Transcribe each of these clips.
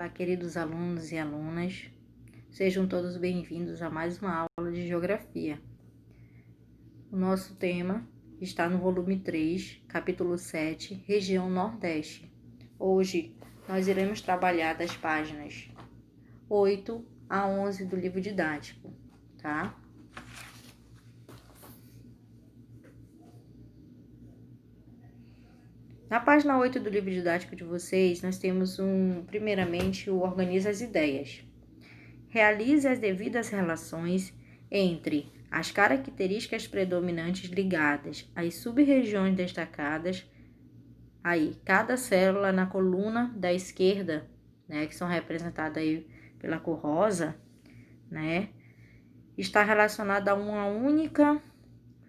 Olá, queridos alunos e alunas, sejam todos bem-vindos a mais uma aula de Geografia. O nosso tema está no volume 3, capítulo 7, Região Nordeste. Hoje, nós iremos trabalhar das páginas 8 a 11 do livro didático, tá? Na página 8 do livro didático de vocês, nós temos primeiramente, o Organiza as Ideias. Realize as devidas relações entre as características predominantes ligadas às sub-regiões destacadas. Aí, cada célula na coluna da esquerda, né, que são representadas aí pela cor rosa, né, está relacionada a uma única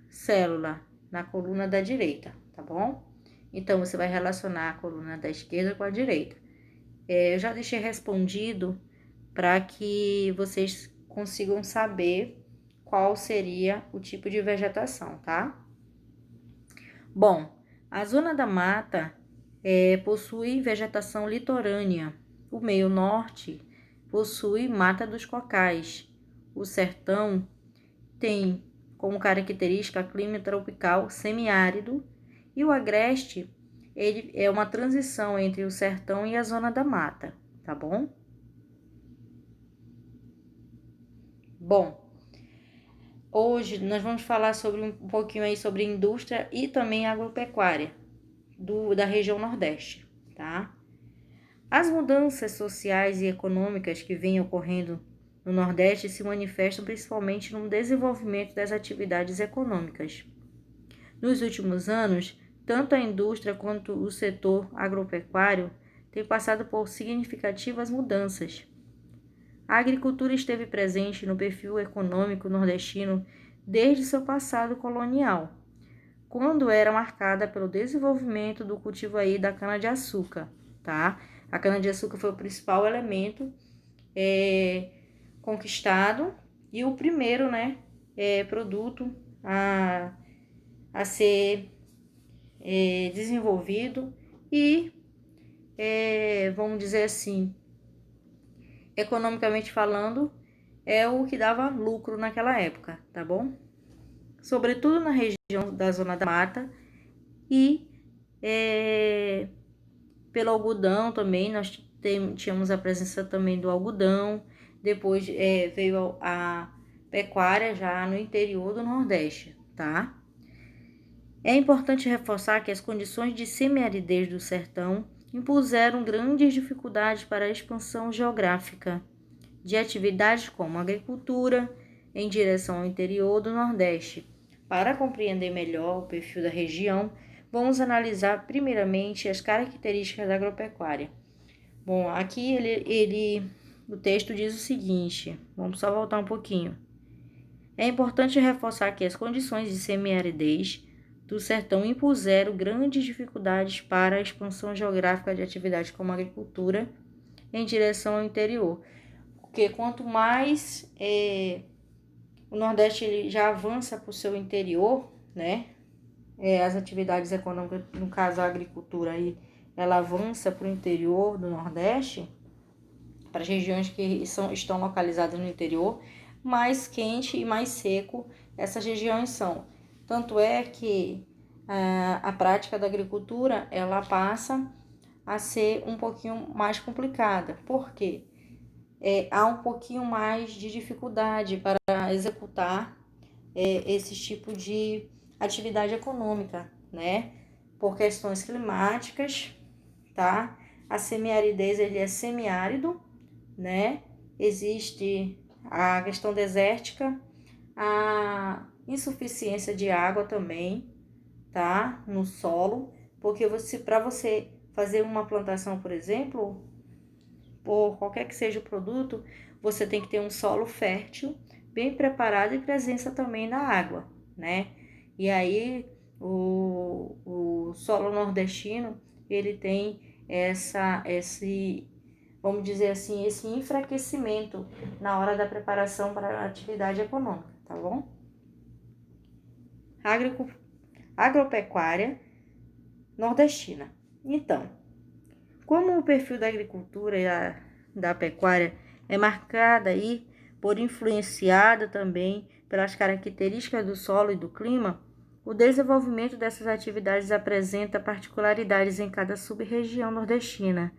célula na coluna da direita, tá bom? Então, você vai relacionar a coluna da esquerda com a direita. Eu já deixei respondido para que vocês consigam saber qual seria o tipo de vegetação, tá? Bom, a zona da mata possui vegetação litorânea. O meio norte possui mata dos cocais. O sertão tem como característica clima tropical semiárido e o agreste ele é uma transição entre o sertão e a zona da mata, tá bom? Bom, hoje nós vamos falar sobre um pouquinho aí sobre indústria e também agropecuária da região Nordeste, tá? As mudanças sociais e econômicas que vêm ocorrendo no Nordeste se manifestam principalmente no desenvolvimento das atividades econômicas. Nos últimos anos, tanto a indústria quanto o setor agropecuário têm passado por significativas mudanças. A agricultura esteve presente no perfil econômico nordestino desde seu passado colonial, quando era marcada pelo desenvolvimento do cultivo aí da cana-de-açúcar, tá? A cana-de-açúcar foi o principal elemento conquistado e o primeiro, né, produto a ser desenvolvido e, vamos dizer assim, economicamente falando, é o que dava lucro naquela época, tá bom? Sobretudo na região da Zona da Mata e pelo algodão também, nós tínhamos a presença também do algodão, depois veio a pecuária já no interior do Nordeste, tá? É importante reforçar que as condições de semiaridez do sertão impuseram grandes dificuldades para a expansão geográfica de atividades como agricultura em direção ao interior do Nordeste. Para compreender melhor o perfil da região, vamos analisar primeiramente as características da agropecuária. Bom, aqui o texto diz o seguinte, vamos só voltar um pouquinho. É importante reforçar que as condições de semiaridez do sertão impuseram grandes dificuldades para a expansão geográfica de atividades como agricultura em direção ao interior. Porque quanto mais o Nordeste ele já avança para o seu interior, né? As atividades econômicas, no caso a agricultura, aí, ela avança para o interior do Nordeste, para as regiões que estão localizadas no interior, mais quente e mais seco essas regiões são. Tanto é que a prática da agricultura ela passa a ser um pouquinho mais complicada. Por quê? Há um pouquinho mais de dificuldade para executar esse tipo de atividade econômica, né? Por questões climáticas, tá? A semiaridez ele é semiárido, né? Existe a questão desértica, a insuficiência de água também, tá? No solo, porque para você fazer uma plantação, por exemplo, por qualquer que seja o produto, você tem que ter um solo fértil, bem preparado e presença também da água, né? E aí o solo nordestino, ele tem vamos dizer assim, esse enfraquecimento na hora da preparação para a atividade econômica, tá bom? Agropecuária nordestina. Então, como o perfil da agricultura da pecuária é marcada aí por influenciada também pelas características do solo e do clima. O desenvolvimento dessas atividades apresenta particularidades em cada sub-região nordestina.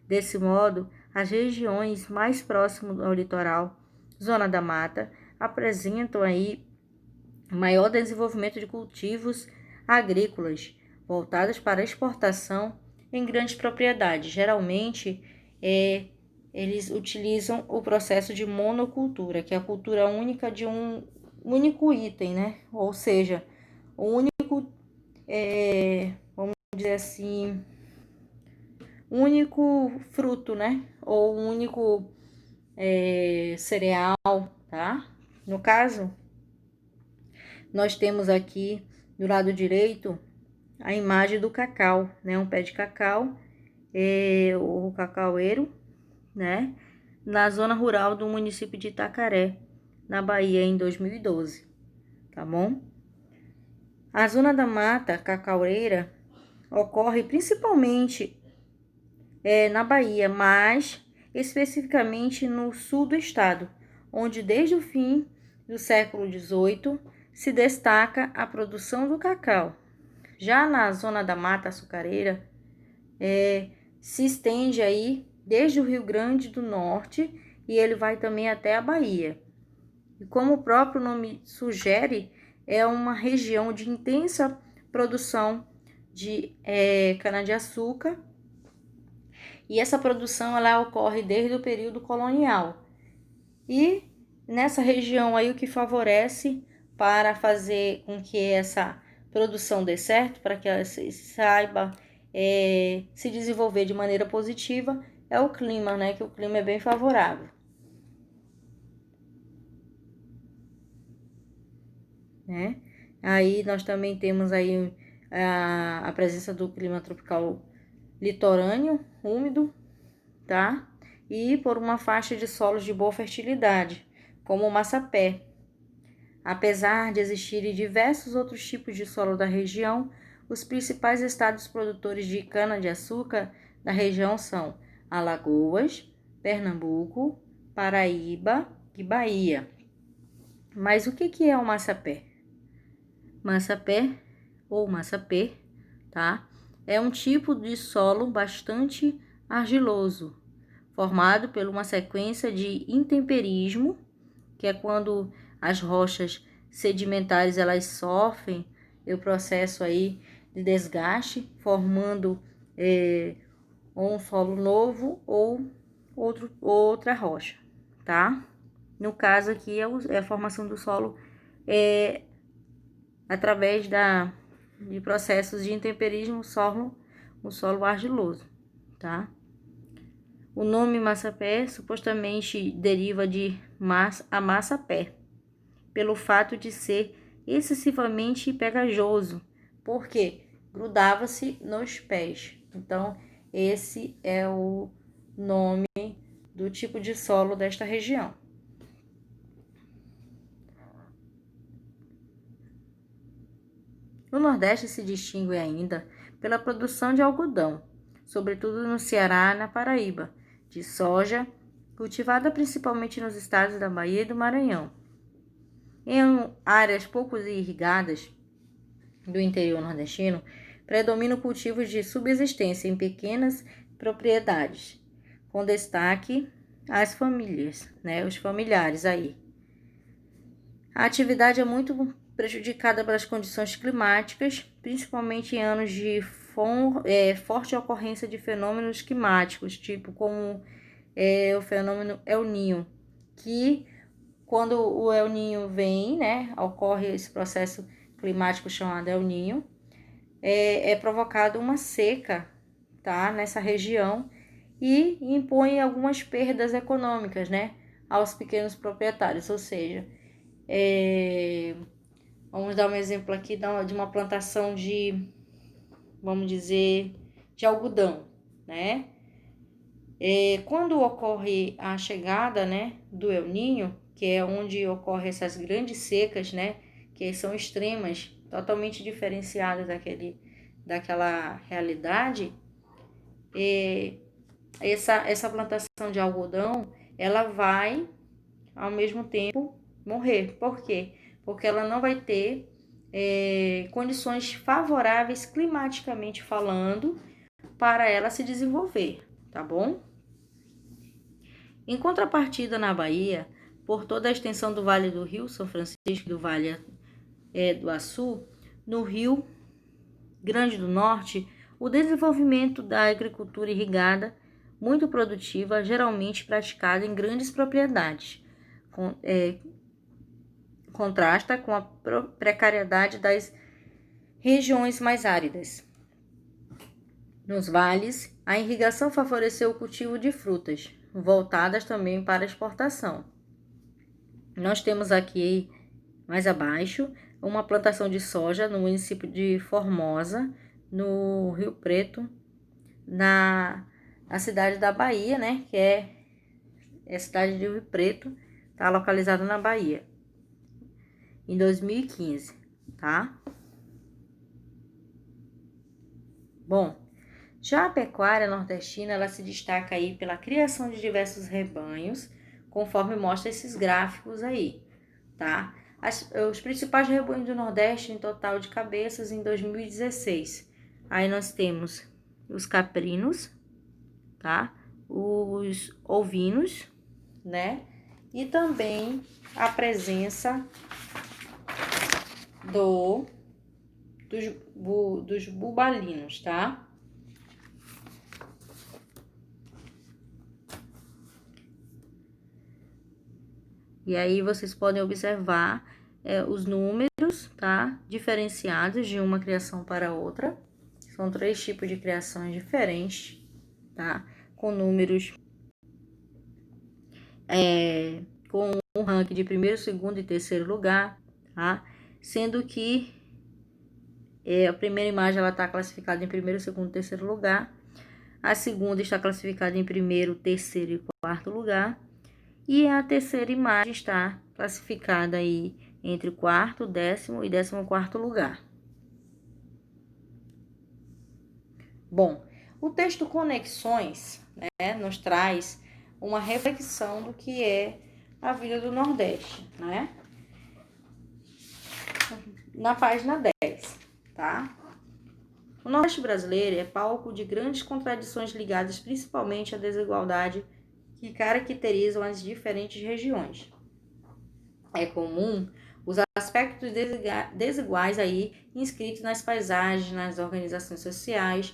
Desse modo, as regiões mais próximas ao litoral, zona da mata, apresentam aí maior desenvolvimento de cultivos agrícolas voltados para exportação em grandes propriedades. Geralmente, eles utilizam o processo de monocultura, que é a cultura única de um único item, né? Ou seja, o único, vamos dizer assim, único fruto, né? Ou único cereal, tá? No caso, nós temos aqui do lado direito a imagem do cacau, né? Um pé de cacau, o cacaueiro, né? Na zona rural do município de Itacaré, na Bahia, em 2012, tá bom? A zona da mata cacaueira ocorre principalmente na Bahia, mas especificamente no sul do estado, onde desde o fim do século XVIII se destaca a produção do cacau. Já na zona da mata açucareira, se estende aí desde o Rio Grande do Norte e ele vai também até a Bahia. E como o próprio nome sugere, é uma região de intensa produção de cana-de-açúcar, e essa produção ela ocorre desde o período colonial. E nessa região aí o que favorece para fazer com que essa produção dê certo, para que ela saiba se desenvolver de maneira positiva, é o clima, né? Que o clima é bem favorável. Né? Aí nós também temos aí a presença do clima tropical litorâneo, úmido, tá? E por uma faixa de solos de boa fertilidade, como o massapé. Apesar de existirem diversos outros tipos de solo da região, os principais estados produtores de cana-de-açúcar da região são Alagoas, Pernambuco, Paraíba e Bahia. Mas o que é o massapé? Massapé ou massapê, tá? É um tipo de solo bastante argiloso, formado por uma sequência de intemperismo, que é quando as rochas sedimentares elas sofrem o processo aí de desgaste, formando um solo novo ou outra rocha, tá? No caso aqui é a formação do solo através de processos de intemperismo, o solo argiloso, tá? O nome massapé supostamente deriva de amassapé, pelo fato de ser excessivamente pegajoso, porque grudava-se nos pés. Então, esse é o nome do tipo de solo desta região. O Nordeste se distingue ainda pela produção de algodão, sobretudo no Ceará e na Paraíba, de soja, cultivada principalmente nos estados da Bahia e do Maranhão. Em áreas pouco irrigadas do interior nordestino, predominam cultivos de subsistência em pequenas propriedades, com destaque às famílias, né, os familiares aí. A atividade é muito prejudicada pelas condições climáticas, principalmente em anos de forte ocorrência de fenômenos climáticos, tipo como o fenômeno El Niño, que quando o El Niño vem, né, ocorre esse processo climático chamado El Niño, é provocado uma seca, tá, nessa região e impõe algumas perdas econômicas, né, aos pequenos proprietários, ou seja, vamos dar um exemplo aqui de uma plantação vamos dizer, de algodão, né? Quando ocorre a chegada, né, do El Niño, que é onde ocorrem essas grandes secas, né, que são extremas, totalmente diferenciadas daquela realidade, essa plantação de algodão, ela vai, ao mesmo tempo, morrer. Por quê? Porque ela não vai ter condições favoráveis, climaticamente falando, para ela se desenvolver, tá bom? Em contrapartida, na Bahia, por toda a extensão do Vale do Rio São Francisco, do Vale do Açu, no Rio Grande do Norte, o desenvolvimento da agricultura irrigada, muito produtiva, geralmente praticada em grandes propriedades, contrasta com a precariedade das regiões mais áridas. Nos vales, a irrigação favoreceu o cultivo de frutas, voltadas também para exportação. Nós temos aqui, mais abaixo, uma plantação de soja no município de Formosa, no Rio Preto, na cidade da Bahia, né? Que é a cidade de Rio Preto, está localizada na Bahia, em 2015, tá? Bom, já a pecuária nordestina, ela se destaca aí pela criação de diversos rebanhos, conforme mostra esses gráficos aí, tá? Os principais rebanhos do Nordeste em total de cabeças em 2016. Aí nós temos os caprinos, tá? Os ovinos, né? E também a presença dos bubalinos, tá? E aí vocês podem observar os números, tá? Diferenciados de uma criação para outra. São 3 tipos de criações diferentes, tá? Com números com um ranking de primeiro, segundo e terceiro lugar, tá? Sendo que a primeira imagem ela está classificada em primeiro, segundo e terceiro lugar. A segunda está classificada em primeiro, terceiro e quarto lugar. E a terceira imagem está classificada aí entre quarto, 10º e 14º lugar. Bom, o texto Conexões, né, nos traz uma reflexão do que é a vida do Nordeste, né? Na página 10, tá? O Nordeste brasileiro é palco de grandes contradições ligadas principalmente à desigualdade que caracterizam as diferentes regiões. É comum os aspectos desiguais aí inscritos nas paisagens, nas organizações sociais,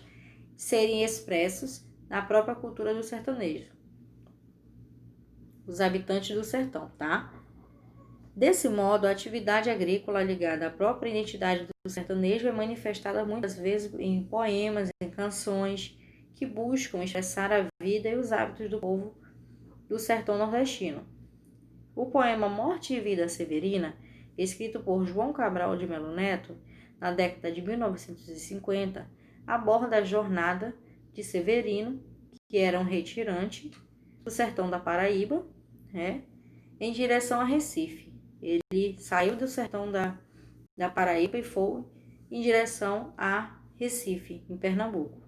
serem expressos na própria cultura do sertanejo. Os habitantes do sertão, tá? Desse modo, a atividade agrícola ligada à própria identidade do sertanejo é manifestada muitas vezes em poemas, em canções que buscam expressar a vida e os hábitos do povo do sertão nordestino. O poema Morte e Vida Severina, escrito por João Cabral de Melo Neto, na década de 1950, aborda a jornada de Severino, que era um retirante do sertão da Paraíba, né, em direção a Recife. Ele saiu do sertão da Paraíba e foi em direção a Recife, em Pernambuco.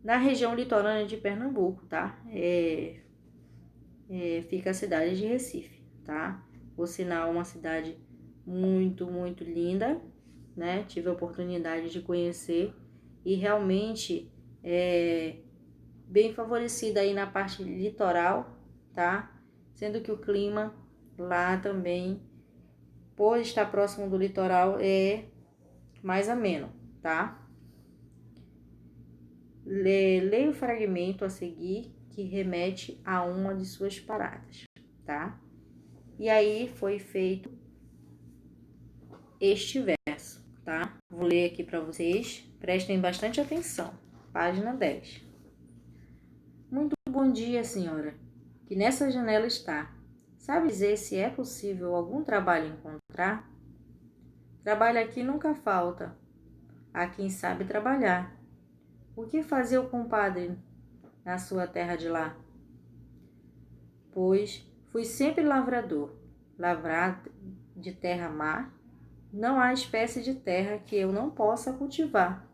Na região litorânea de Pernambuco, tá? Fica a cidade de Recife, tá? Por sinal, uma cidade muito, muito linda, né? Tive a oportunidade de conhecer e realmente é bem favorecida aí na parte litoral, tá? Sendo que o clima lá também, por estar próximo do litoral, é mais ameno, tá? Leia o fragmento a seguir que remete a uma de suas paradas, tá? E aí foi feito este verso, tá? Vou ler aqui para vocês, prestem bastante atenção. Página 10. Muito bom dia, senhora, que nessa janela está. Sabe dizer se é possível algum trabalho encontrar? Trabalho aqui nunca falta. Há quem sabe trabalhar. O que fazia o compadre na sua terra de lá? Pois fui sempre lavrador. Lavrar de terra-mar, não há espécie de terra que eu não possa cultivar.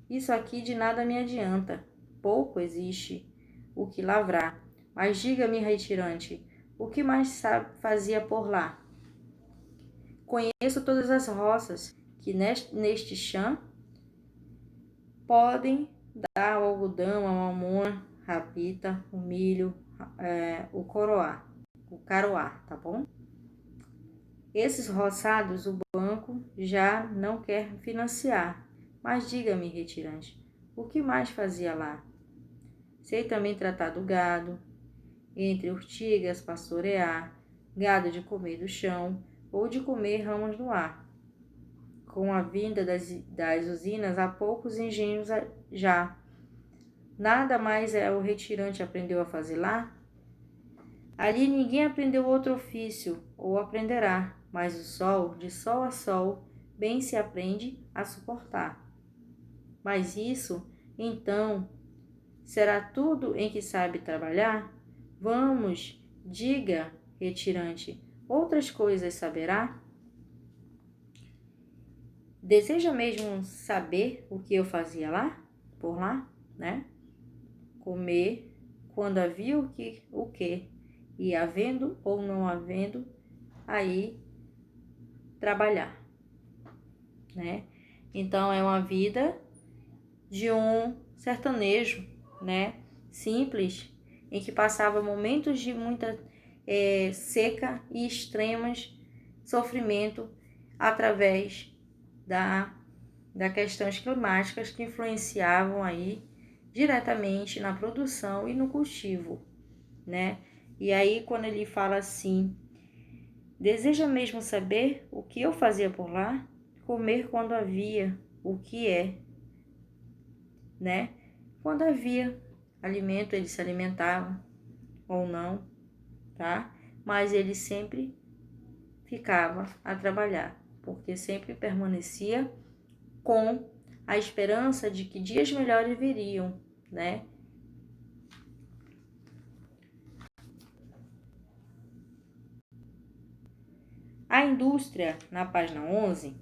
Isso aqui de nada me adianta, pouco existe o que lavrar. Mas diga-me, retirante, o que mais fazia por lá? Conheço todas as roças que neste chão podem dar o algodão, a mamona, a pita, o milho, o caroá, tá bom? Esses roçados o banco já não quer financiar. Mas diga-me, retirante, o que mais fazia lá? Sei também tratar do gado, entre urtigas pastorear, gado de comer do chão ou de comer ramos do ar. Com a vinda das usinas, há poucos engenhos já. Nada mais o retirante aprendeu a fazer lá? Ali ninguém aprendeu outro ofício, ou aprenderá, mas o sol, de sol a sol, bem se aprende a suportar. Mas isso, então, será tudo em que sabe trabalhar? Vamos, diga, retirante, outras coisas saberá? Deseja mesmo saber o que eu fazia lá, por lá, né? Comer quando havia o que, e havendo ou não havendo, aí trabalhar, né? Então é uma vida de um sertanejo, né? Simples, em que passava momentos de muita seca e extremas sofrimento através da questões climáticas que influenciavam aí diretamente na produção e no cultivo, né? E aí quando ele fala assim, deseja mesmo saber o que eu fazia por lá? Comer quando havia o que né? Quando havia alimento, ele se alimentava ou não, tá? Mas ele sempre ficava a trabalhar, porque sempre permanecia com a esperança de que dias melhores viriam, né? A indústria, na página 11,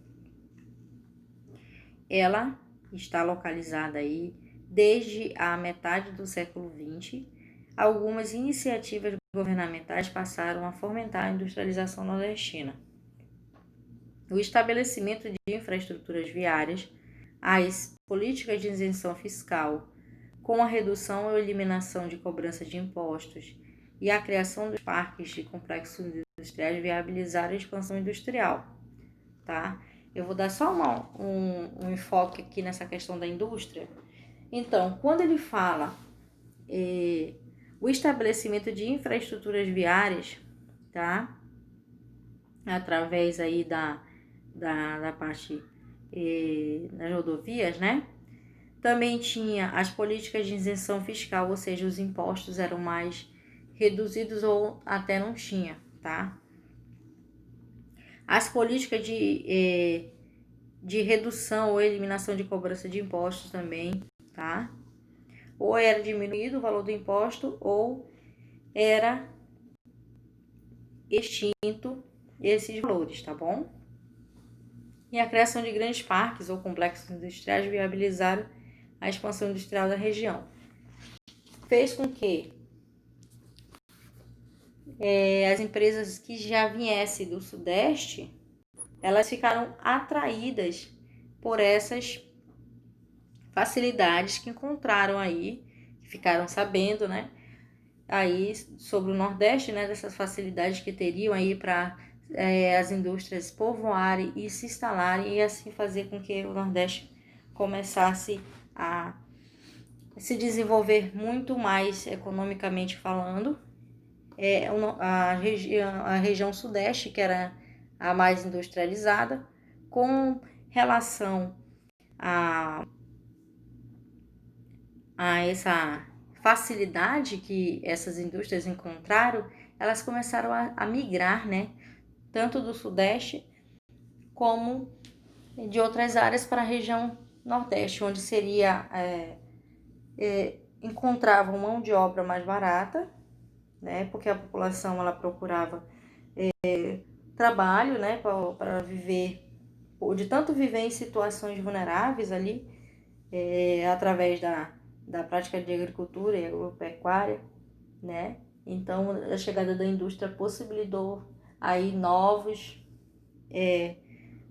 ela está localizada aí desde a metade do século XX. Algumas iniciativas governamentais passaram a fomentar a industrialização nordestina. O estabelecimento de infraestruturas viárias, as políticas de isenção fiscal, com a redução ou eliminação de cobrança de impostos e a criação dos parques de complexos industriais viabilizaram a expansão industrial, tá? Eu vou dar só um enfoque aqui nessa questão da indústria. Então, quando ele fala o estabelecimento de infraestruturas viárias, tá? Através aí da parte das rodovias, né? Também tinha as políticas de isenção fiscal, ou seja, os impostos eram mais reduzidos ou até não tinha, tá? As políticas de redução ou eliminação de cobrança de impostos também, tá? Ou era diminuído o valor do imposto ou era extinto esses valores, tá bom? E a criação de grandes parques ou complexos industriais viabilizaram a expansão industrial da região. Fez com que as empresas que já viessem do Sudeste, elas ficaram atraídas por essas facilidades que encontraram aí, ficaram sabendo, né? Aí sobre o Nordeste, né? Dessas facilidades que teriam aí para as indústrias povoarem e se instalarem e assim fazer com que o Nordeste começasse a se desenvolver muito mais economicamente falando. A região Sudeste, que era a mais industrializada, com relação a essa facilidade que essas indústrias encontraram, elas começaram a migrar, né? Tanto do Sudeste como de outras áreas para a região Nordeste, onde seria encontravam mão de obra mais barata, né? Porque a população ela procurava trabalho, né? Para viver, de tanto viver em situações vulneráveis ali, através da prática de agricultura e agropecuária, né? Então, a chegada da indústria possibilitou aí novos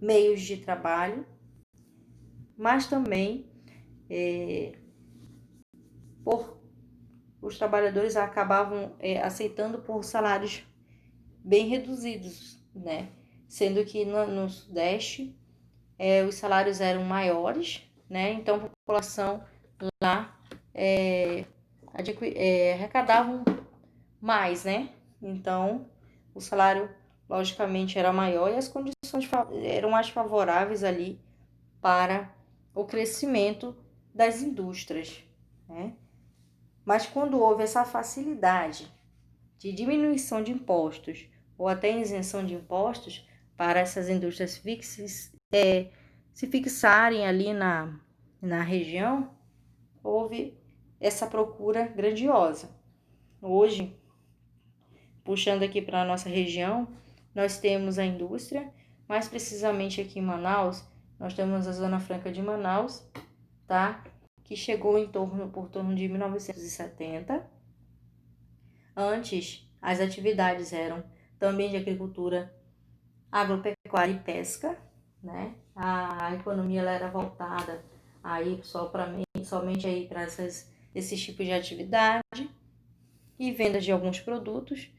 meios de trabalho, mas também por os trabalhadores acabavam aceitando por salários bem reduzidos, né? Sendo que no Sudeste os salários eram maiores, né? Então a população lá arrecadavam mais, né? Então o salário logicamente era maior e as condições eram mais favoráveis ali para o crescimento das indústrias, né? Mas quando houve essa facilidade de diminuição de impostos ou até isenção de impostos para essas indústrias se fixarem ali na região, houve essa procura grandiosa. Hoje, puxando aqui para a nossa região, nós temos a indústria, mais precisamente aqui em Manaus, nós temos a Zona Franca de Manaus, tá? Que chegou por torno de 1970. Antes, as atividades eram também de agricultura, agropecuária e pesca, né? A economia ela era voltada aí somente aí para esses tipos de atividade e venda de alguns produtos.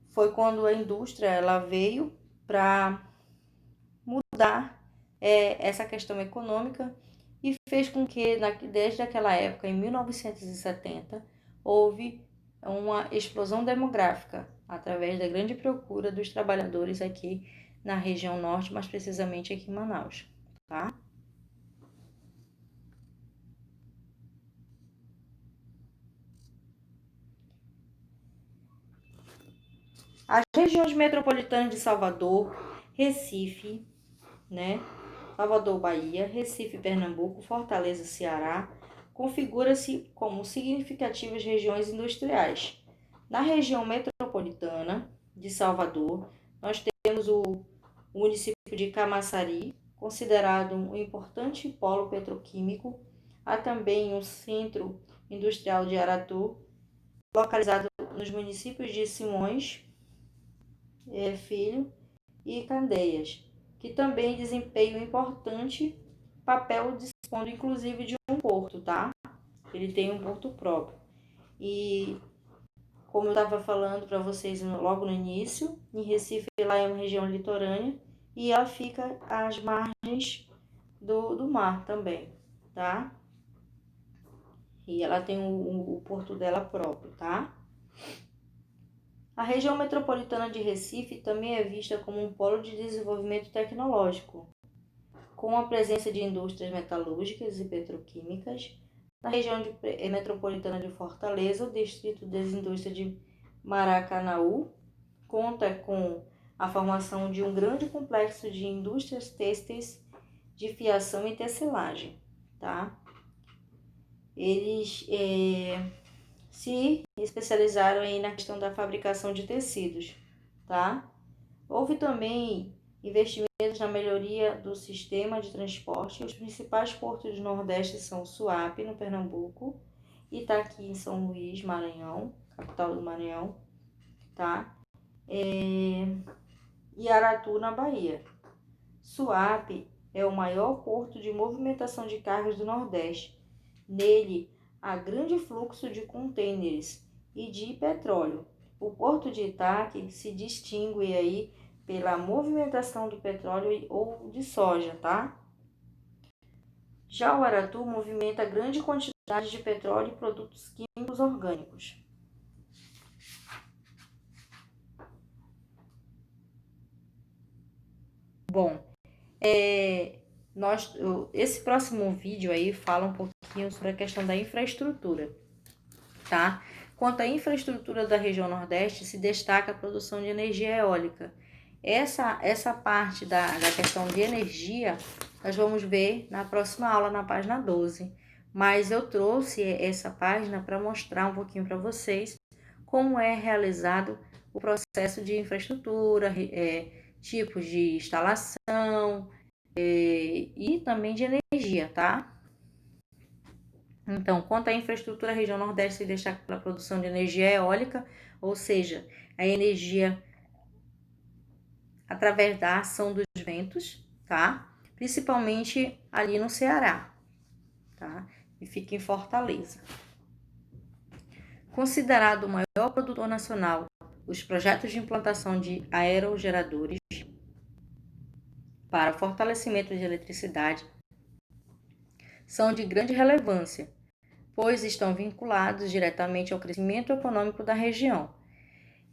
Foi quando a indústria ela veio para mudar essa questão econômica e fez com que, desde aquela época, em 1970, houve uma explosão demográfica através da grande procura dos trabalhadores aqui na região norte, mais precisamente aqui em Manaus, tá? As regiões metropolitanas de Salvador, Recife, né? Salvador, Bahia, Recife, Pernambuco, Fortaleza, Ceará, configura-se como significativas regiões industriais. Na região metropolitana de Salvador, nós temos o município de Camaçari, considerado um importante polo petroquímico. Há também um centro industrial de Aratu, localizado nos municípios de Simões Filho e Candeias, que também desempenha um importante papel, dispondo inclusive de um porto, tá? Ele tem um porto próprio. E como eu estava falando para vocês logo no início, em Recife lá é uma região litorânea e ela fica às margens do mar também, tá? E ela tem o porto dela próprio, tá? A região metropolitana de Recife também é vista como um polo de desenvolvimento tecnológico, com a presença de indústrias metalúrgicas e petroquímicas. Na região metropolitana de Fortaleza, o distrito das indústrias de Maracanaú conta com a formação de um grande complexo de indústrias têxteis de fiação e tecelagem, tá? Eles se especializaram aí na questão da fabricação de tecidos, tá? Houve também investimentos na melhoria do sistema de transporte. Os principais portos do Nordeste são Suape, no Pernambuco, Itaqui, em São Luís, Maranhão, capital do Maranhão, tá? E Aratu, na Bahia. Suape é o maior porto de movimentação de cargas do Nordeste. Nele, há grande fluxo de contêineres e de petróleo. O porto de Itaqui se distingue aí pela movimentação do petróleo ou de soja, tá? Já o Aratu movimenta grande quantidade de petróleo e produtos químicos orgânicos. Bom, esse próximo vídeo aí fala um pouquinho sobre a questão da infraestrutura, tá? Quanto à infraestrutura da região Nordeste, se destaca a produção de energia eólica. Essa parte da questão de energia, nós vamos ver na próxima aula, na página 12. Mas eu trouxe essa página para mostrar um pouquinho para vocês como é realizado o processo de infraestrutura, tipos de instalação e também de energia, tá? Então, quanto à infraestrutura, a região Nordeste se destaca pela produção de energia eólica, ou seja, a energia através da ação dos ventos, tá? Principalmente ali no Ceará, tá? E fica em Fortaleza. Considerado o maior produtor nacional, os projetos de implantação de aerogeradores para fortalecimento de eletricidade são de grande relevância, pois estão vinculados diretamente ao crescimento econômico da região.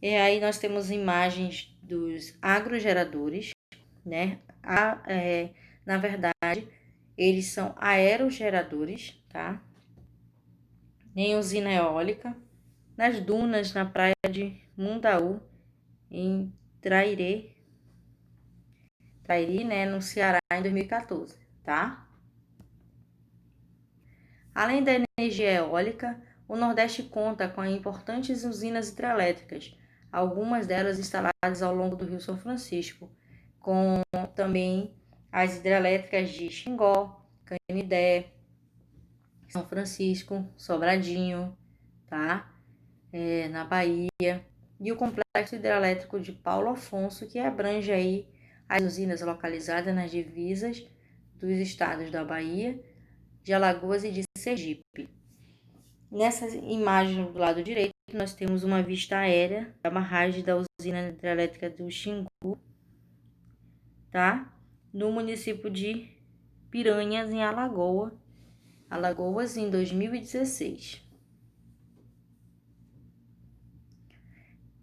E aí nós temos imagens dos agrogeradores, né? Na verdade, eles são aerogeradores, tá? Em usina eólica, nas dunas, na praia de Mundaú, em Trairi, né, no Ceará, em 2014, tá? Além da energia eólica, o Nordeste conta com importantes usinas hidrelétricas, algumas delas instaladas ao longo do Rio São Francisco, com também as hidrelétricas de Xingó, Canidé, São Francisco, Sobradinho, tá? Na Bahia, e o complexo hidrelétrico de Paulo Afonso, que abrange aí as usinas localizadas nas divisas dos estados da Bahia, de Alagoas e de Sergipe. Nessa imagem do lado direito, nós temos uma vista aérea da barragem da usina hidrelétrica do Xingu, tá? No município de Piranhas, em Alagoas, em 2016.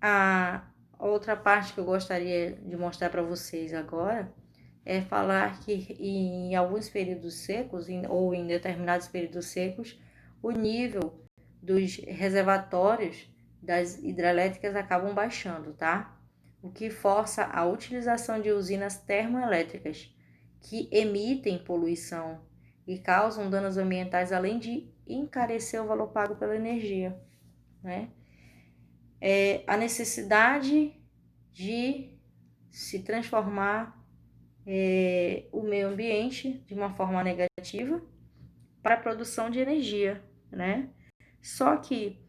A outra parte que eu gostaria de mostrar para vocês agora é falar que em alguns períodos secos ou em determinados períodos secos, o nível dos reservatórios das hidrelétricas acabam baixando, tá? O que força a utilização de usinas termoelétricas que emitem poluição e causam danos ambientais, além de encarecer o valor pago pela energia, né? A necessidade de se transformar o meio ambiente de uma forma negativa para a produção de energia, né? Só que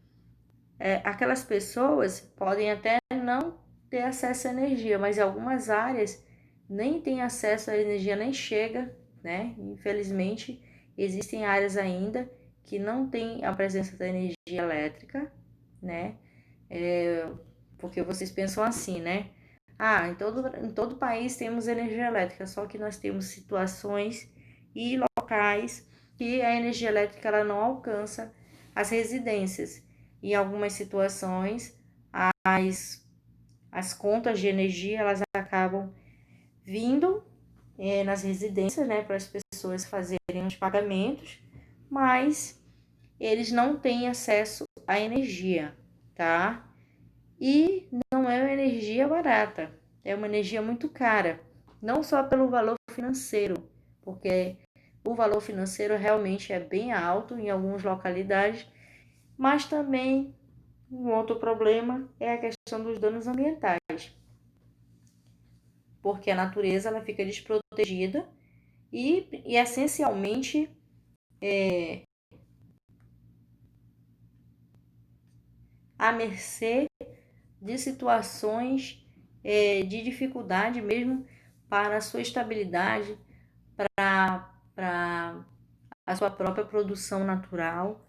aquelas pessoas podem até não ter acesso à energia, mas em algumas áreas nem tem acesso à energia, nem chega, né? Infelizmente, existem áreas ainda que não tem a presença da energia elétrica, né? Porque vocês pensam assim, né? Em todo país temos energia elétrica, só que nós temos situações e locais que a energia elétrica ela não alcança as residências. Em algumas situações, as contas de energia elas acabam vindo nas residências, né, para as pessoas fazerem os pagamentos, mas eles não têm acesso à energia, tá? E não é uma energia barata, é uma energia muito cara, não só pelo valor financeiro, porque o valor financeiro realmente é bem alto em algumas localidades, mas também um outro problema é a questão dos danos ambientais, porque a natureza ela fica desprotegida e essencialmente à mercê de situações de dificuldade mesmo para a sua estabilidade, para a sua própria produção natural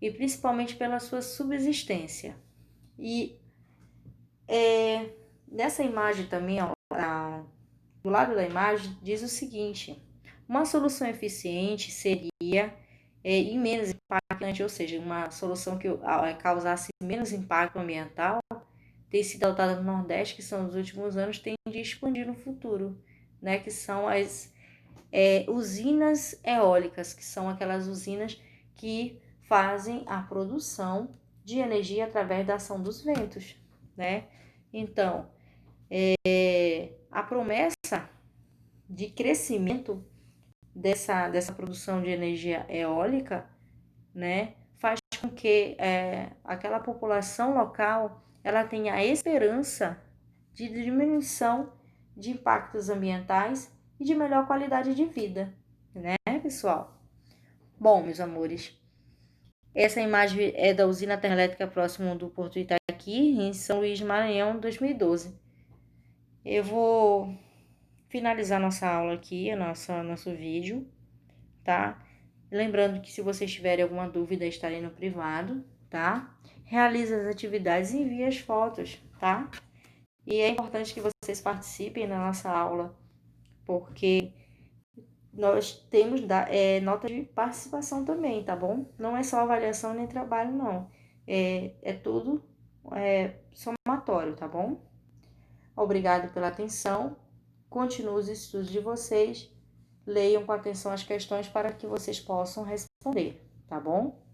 e principalmente pela sua subsistência. E nessa imagem também, do lado da imagem, diz o seguinte: uma solução eficiente seria e menos impactante, ou seja, uma solução que causasse menos impacto ambiental, tem sido adotada no Nordeste, que são nos últimos anos, tende a expandir no futuro, né? Que são as usinas eólicas, que são aquelas usinas que fazem a produção de energia através da ação dos ventos, né? Então, a promessa de crescimento dessa produção de energia eólica, né, faz com que aquela população local ela tenha a esperança de diminuição de impactos ambientais e de melhor qualidade de vida, né, pessoal? Bom, meus amores, Essa imagem é da usina termoelétrica próximo do Porto Itaqui, em São Luís, Maranhão, 2012. Eu vou finalizar nossa aula aqui, nosso vídeo, tá? Lembrando que se vocês tiverem alguma dúvida, estarem no privado, tá? Realize as atividades e envie as fotos, tá? E é importante que vocês participem da nossa aula, porque nós temos nota de participação também, tá bom? Não é só avaliação nem trabalho, não. É tudo somatório, tá bom? Obrigado pela atenção. Continue os estudos de vocês. Leiam com atenção as questões para que vocês possam responder, tá bom?